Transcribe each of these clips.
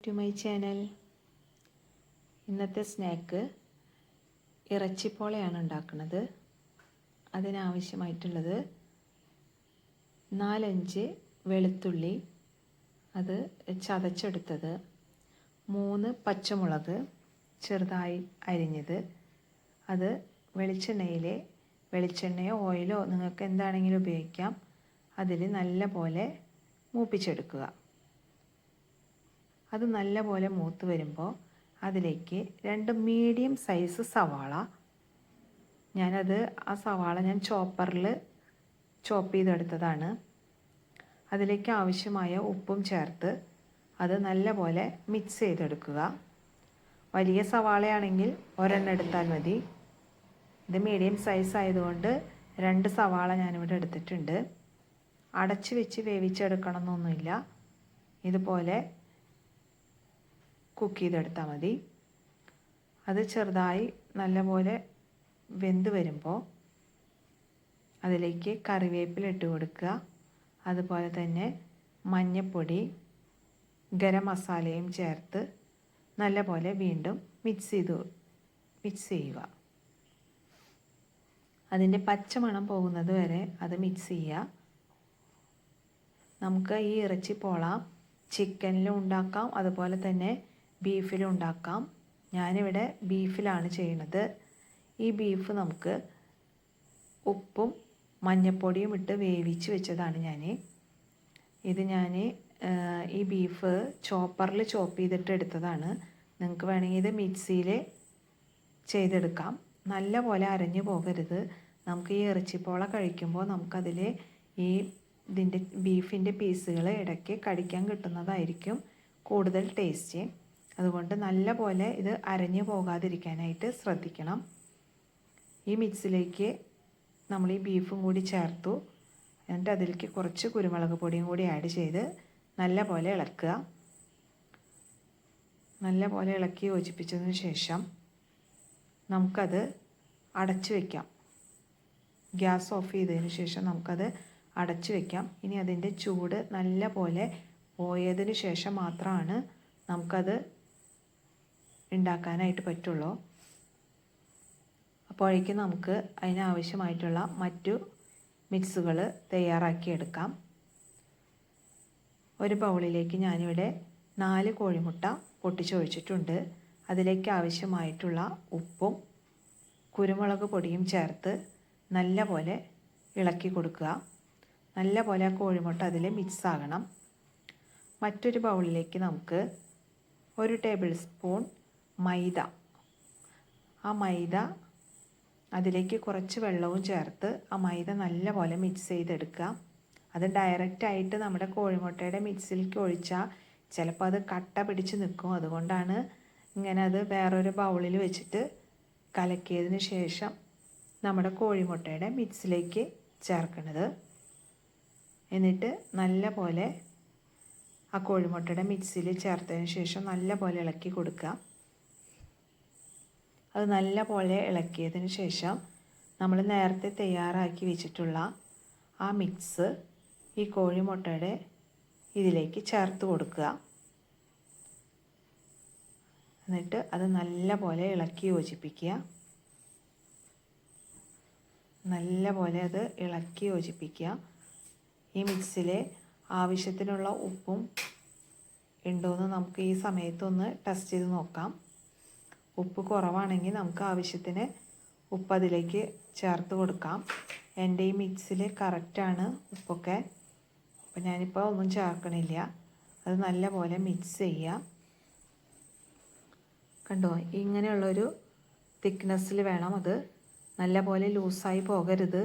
To my channel. ഇന്നത്തെ snack ഇറച്ചിപ്പോളയാണ് ഉണ്ടാക്കുന്നത്. അതിനാവശ്യമായിട്ടുള്ളത് 4-5 വെളുത്തുള്ളി, അത് ചതച്ചെടുത്തത്, 3 പച്ചമുളക് ചെറുതായി അരിഞ്ഞത്, അത് വെളിച്ചെണ്ണയോ ഓയിലോ നിങ്ങൾക്ക് എന്താണെങ്കിലും ഉപയോഗിക്കാം. അതിൽ നല്ല പോലെ മൂപ്പിച്ചെടുക്കുക. അത് നല്ല പോലെ മൂത്ത് വരുമ്പോൾ അതിലേക്ക് 2 മീഡിയം സൈസ് സവാള, ആ സവാള ഞാൻ ചോപ്പറിൽ ചോപ്പ് ചെയ്തെടുത്തതാണ്. അതിലേക്ക് ആവശ്യമായ ഉപ്പും ചേർത്ത് അത് നല്ല പോലെ മിക്സ് ചെയ്തെടുക്കുക. വലിയ സവാളയാണെങ്കിൽ ഒരെണ്ണം എടുത്താൽ മതി. ഇത് മീഡിയം സൈസ് ആയതുകൊണ്ട് 2 സവാള ഞാനിവിടെ എടുത്തിട്ടുണ്ട്. അടച്ച് വെച്ച് വേവിച്ചെടുക്കണം എന്നൊന്നുമില്ല. ഇതുപോലെ കുക്ക് ചെയ്തെടുത്താൽ മതി. അത് ചെറുതായി നല്ലപോലെ വെന്ത് വരുമ്പോൾ അതിലേക്ക് കറിവേപ്പില ഇട്ട് കൊടുക്കുക. അതുപോലെ തന്നെ മഞ്ഞൾപ്പൊടി, ഗരം മസാലയും ചേർത്ത് നല്ലപോലെ വീണ്ടും മിക്സ് ചെയ്യുക. അതിൻ്റെ പച്ചമണം പോകുന്നത് വരെ അത് മിക്സ് ചെയ്യുക. നമുക്ക് ഈ ഇറച്ചിപ്പോള ചിക്കനിലും ഉണ്ടാക്കാം, അതുപോലെ തന്നെ ബീഫിലും ഉണ്ടാക്കാം. ഞാനിവിടെ ബീഫിലാണ് ചെയ്യുന്നത്. ഈ ബീഫ് നമുക്ക് ഉപ്പും മഞ്ഞൾപ്പൊടിയും ഇട്ട് വേവിച്ച് വെച്ചതാണ് ഞാൻ ഈ ബീഫ് ചോപ്പറിൽ ചോപ്പ് ചെയ്തിട്ട് എടുത്തതാണ്. നിങ്ങൾക്ക് വേണമെങ്കിൽ ഇത് മിക്സിയിൽ ചെയ്തെടുക്കാം. നല്ല പോലെ അരഞ്ഞു പോകരുത്. നമുക്ക് ഈ ഇറച്ചിപ്പോള കഴിക്കുമ്പോൾ നമുക്കതിൽ ഇതിൻ്റെ ബീഫിൻ്റെ പീസുകൾ ഇടയ്ക്ക് കടിക്കാൻ കിട്ടുന്നതായിരിക്കും കൂടുതൽ ടേസ്റ്റ്. അതുകൊണ്ട് നല്ല പോലെ ഇത് അരഞ്ഞു പോകാതിരിക്കാനായിട്ട് ശ്രദ്ധിക്കണം. ഈ മിക്സിലേക്ക് നമ്മൾ ഈ ബീഫും കൂടി ചേർത്തു. എന്നിട്ട് അതിലേക്ക് കുറച്ച് കുരുമുളക് പൊടിയും കൂടി ആഡ് ചെയ്ത് നല്ല പോലെ ഇളക്കുക. നല്ല പോലെ ഇളക്കി യോജിപ്പിച്ചതിന് ശേഷം നമുക്കത് അടച്ചു വയ്ക്കാം. ഗ്യാസ് ഓഫ് ചെയ്തതിന് ശേഷം നമുക്കത് അടച്ചു വയ്ക്കാം. ഇനി അതിൻ്റെ ചൂട് നല്ല പോലെ പോയതിന് ശേഷം മാത്രമാണ് നമുക്കത് ഉണ്ടാക്കാനായിട്ട് പറ്റുള്ളൂ. അപ്പോഴേക്കും നമുക്ക് അതിനാവശ്യമായിട്ടുള്ള മറ്റു മിക്സുകൾ തയ്യാറാക്കിയെടുക്കാം. ഒരു ബൗളിലേക്ക് ഞാനിവിടെ 4 കോഴിമുട്ട പൊട്ടിച്ചൊഴിച്ചിട്ടുണ്ട്. അതിലേക്ക് ആവശ്യമായിട്ടുള്ള ഉപ്പും കുരുമുളക് പൊടിയും ചേർത്ത് നല്ല പോലെ ഇളക്കി കൊടുക്കുക. നല്ല പോലെ ആ കോഴിമുട്ട അതിൽ മിക്സ് ആകണം. മറ്റൊരു ബൗളിലേക്ക് നമുക്ക് 1 ടേബിൾ സ്പൂൺ മൈദ, ആ മൈദ അതിലേക്ക് കുറച്ച് വെള്ളവും ചേർത്ത് ആ മൈദ നല്ല പോലെ മിക്സ് ചെയ്തെടുക്കുക. അത് ഡയറക്റ്റായിട്ട് നമ്മുടെ കോഴിമുട്ടയുടെ മിക്സിലേക്ക് ഒഴിച്ചാൽ ചിലപ്പോൾ അത് കട്ട പിടിച്ച് നിൽക്കും. അതുകൊണ്ടാണ് ഇങ്ങനെ അത് വേറൊരു ബൗളിൽ വെച്ചിട്ട് കലക്കിയതിന് ശേഷം നമ്മുടെ കോഴിമുട്ടയുടെ മിക്സിലേക്ക് ചേർക്കുന്നത്. എന്നിട്ട് നല്ല പോലെ ആ കോഴിമുട്ടയുടെ മിക്സിയിൽ ചേർത്തതിന് ശേഷം നല്ല പോലെ ഇളക്കി കൊടുക്കുക. അത് നല്ല പോലെ ഇളക്കിയതിന് ശേഷം നമ്മൾ നേരത്തെ തയ്യാറാക്കി വെച്ചിട്ടുള്ള ആ മിക്സ് ഈ കോഴിമുട്ടയുടെ ഇതിലേക്ക് ചേർത്ത് കൊടുക്കുക. എന്നിട്ട് അത് നല്ല പോലെ ഇളക്കി യോജിപ്പിക്കുക. നല്ല പോലെ അത് ഇളക്കി യോജിപ്പിക്കുക. ഈ മിക്സിൽ ആവശ്യത്തിനുള്ള ഉപ്പും ഉണ്ടോയെന്ന് നമുക്ക് ഈ സമയത്തൊന്ന് ടെസ്റ്റ് ചെയ്ത് നോക്കാം. ഉപ്പ് കുറവാണെങ്കിൽ നമുക്ക് ആവശ്യത്തിന് ഉപ്പ് അതിലേക്ക് ചേർത്ത് കൊടുക്കാം. എൻ്റെ ഈ മിക്സിൽ കറക്റ്റാണ് ഉപ്പൊക്കെ. അപ്പോൾ ഞാനിപ്പോൾ ഒന്നും ചേർക്കണില്ല. അത് നല്ല പോലെ മിക്സ് ചെയ്യുക. കണ്ടോ, ഇങ്ങനെയുള്ളൊരു തിക്നെസ്സിൽ വേണം. അത് നല്ല പോലെ ലൂസായി പോകരുത്.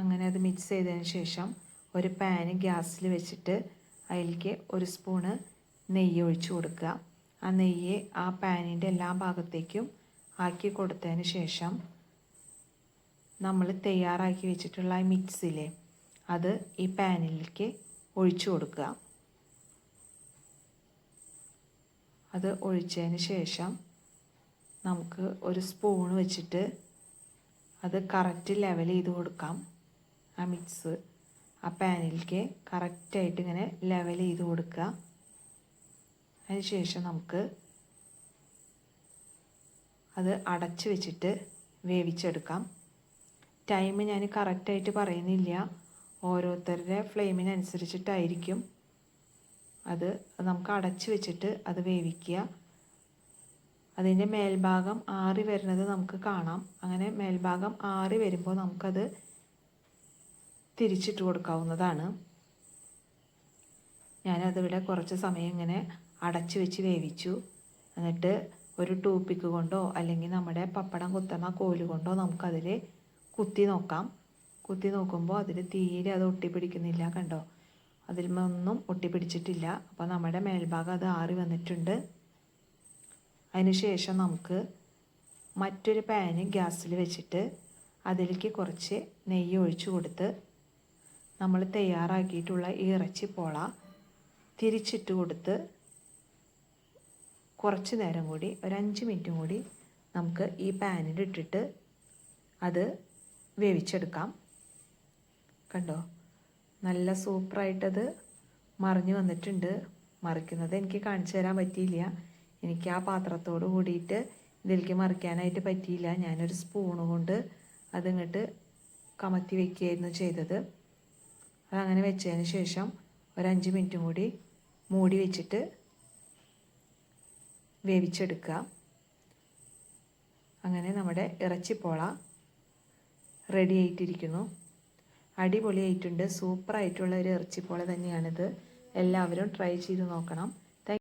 അങ്ങനെ അത് മിക്സ് ചെയ്തതിന് ശേഷം ഒരു പാന് ഗ്യാസിൽ വെച്ചിട്ട് അതിലേക്ക് 1 സ്പൂണ് നെയ്യ് ഒഴിച്ചു കൊടുക്കുക. ആ നെയ്യ് ആ പാനിൻ്റെ എല്ലാ ഭാഗത്തേക്കും ആക്കി കൊടുത്തതിന് ശേഷം നമ്മൾ തയ്യാറാക്കി വെച്ചിട്ടുള്ള ഈ മിക്സിലെ അത് ഈ പാനിലേക്ക് ഒഴിച്ചു കൊടുക്കുക. അത് ഒഴിച്ചതിന് ശേഷം നമുക്ക് 1 സ്പൂൺ വെച്ചിട്ട് അത് കറക്റ്റ് ലെവൽ ചെയ്ത് കൊടുക്കാം. ആ മിക്സ് ആ പാനിലേക്ക് കറക്റ്റായിട്ട് ഇങ്ങനെ ലെവൽ ചെയ്ത് കൊടുക്കുക. അതിനുശേഷം നമുക്ക് അത് അടച്ച് വെച്ചിട്ട് വേവിച്ചെടുക്കാം. ടൈം ഞാൻ കറക്റ്റായിട്ട് പറയുന്നില്ല, ഓരോരുത്തരുടെ ഫ്ലെയിമിനനുസരിച്ചിട്ടായിരിക്കും. അത് നമുക്ക് അടച്ച് വെച്ചിട്ട് അത് വേവിക്കുക. അതിൻ്റെ മേൽഭാഗം ആറി വരുന്നത് നമുക്ക് കാണാം. അങ്ങനെ മേൽഭാഗം ആറി വരുമ്പോൾ നമുക്കത് തിരിച്ചിട്ട് കൊടുക്കാവുന്നതാണ്. ഞാനതിവിടെ കുറച്ച് സമയം ഇങ്ങനെ അടച്ച് വെച്ച് വേവിച്ചു. എന്നിട്ട് ഒരു ടൂപ്പിക്ക് കൊണ്ടോ അല്ലെങ്കിൽ നമ്മുടെ പപ്പടം കുത്തുന്ന കോല് കൊണ്ടോ നമുക്കതിൽ കുത്തി നോക്കാം. കുത്തി നോക്കുമ്പോൾ അതിൽ തീരെ അത് ഒട്ടിപ്പിടിക്കുന്നില്ല. കണ്ടോ, അതിലൊന്നും ഒട്ടിപ്പിടിച്ചിട്ടില്ല. അപ്പോൾ നമ്മുടെ മേൽഭാഗം അത് ആറി വന്നിട്ടുണ്ട്. അതിനുശേഷം നമുക്ക് മറ്റൊരു പാന് ഗ്യാസിൽ വെച്ചിട്ട് അതിലേക്ക് കുറച്ച് നെയ്യ് ഒഴിച്ചു കൊടുത്ത് നമ്മൾ തയ്യാറാക്കിയിട്ടുള്ള ഈ ഇറച്ചിപ്പോള തിരിച്ചിട്ട് കൊടുത്ത് കുറച്ച് നേരം കൂടി, ഒരു 5 മിനിറ്റും കൂടി നമുക്ക് ഈ പാനിലിട്ടിട്ട് അത് വേവിച്ചെടുക്കാം. കണ്ടോ, നല്ല സൂപ്പറായിട്ടത് മറിഞ്ഞു വന്നിട്ടുണ്ട്. മറിക്കുന്നത് എനിക്ക് കാണിച്ചു തരാൻ പറ്റിയില്ല. എനിക്ക് ആ പാത്രത്തോട് കൂടിയിട്ട് ഇതിലേക്ക് മറിക്കാനായിട്ട് പറ്റിയില്ല. ഞാനൊരു സ്പൂണ് കൊണ്ട് അതിങ്ങോട്ട് കമത്തി വയ്ക്കുകയായിരുന്നു ചെയ്തത്. അതങ്ങനെ വെച്ചതിന് ശേഷം ഒരു 5 മിനിറ്റും കൂടി മൂടി വെച്ചിട്ട് വേവിച്ചെടുക്കുക. അങ്ങനെ നമ്മുടെ ഇറച്ചിപ്പോള റെഡി ആയിട്ടിരിക്കുന്നു. അടിപൊളിയായിട്ടുണ്ട്. സൂപ്പറായിട്ടുള്ള ഒരു ഇറച്ചിപ്പോള തന്നെയാണിത്. എല്ലാവരും ട്രൈ ചെയ്ത് നോക്കണം.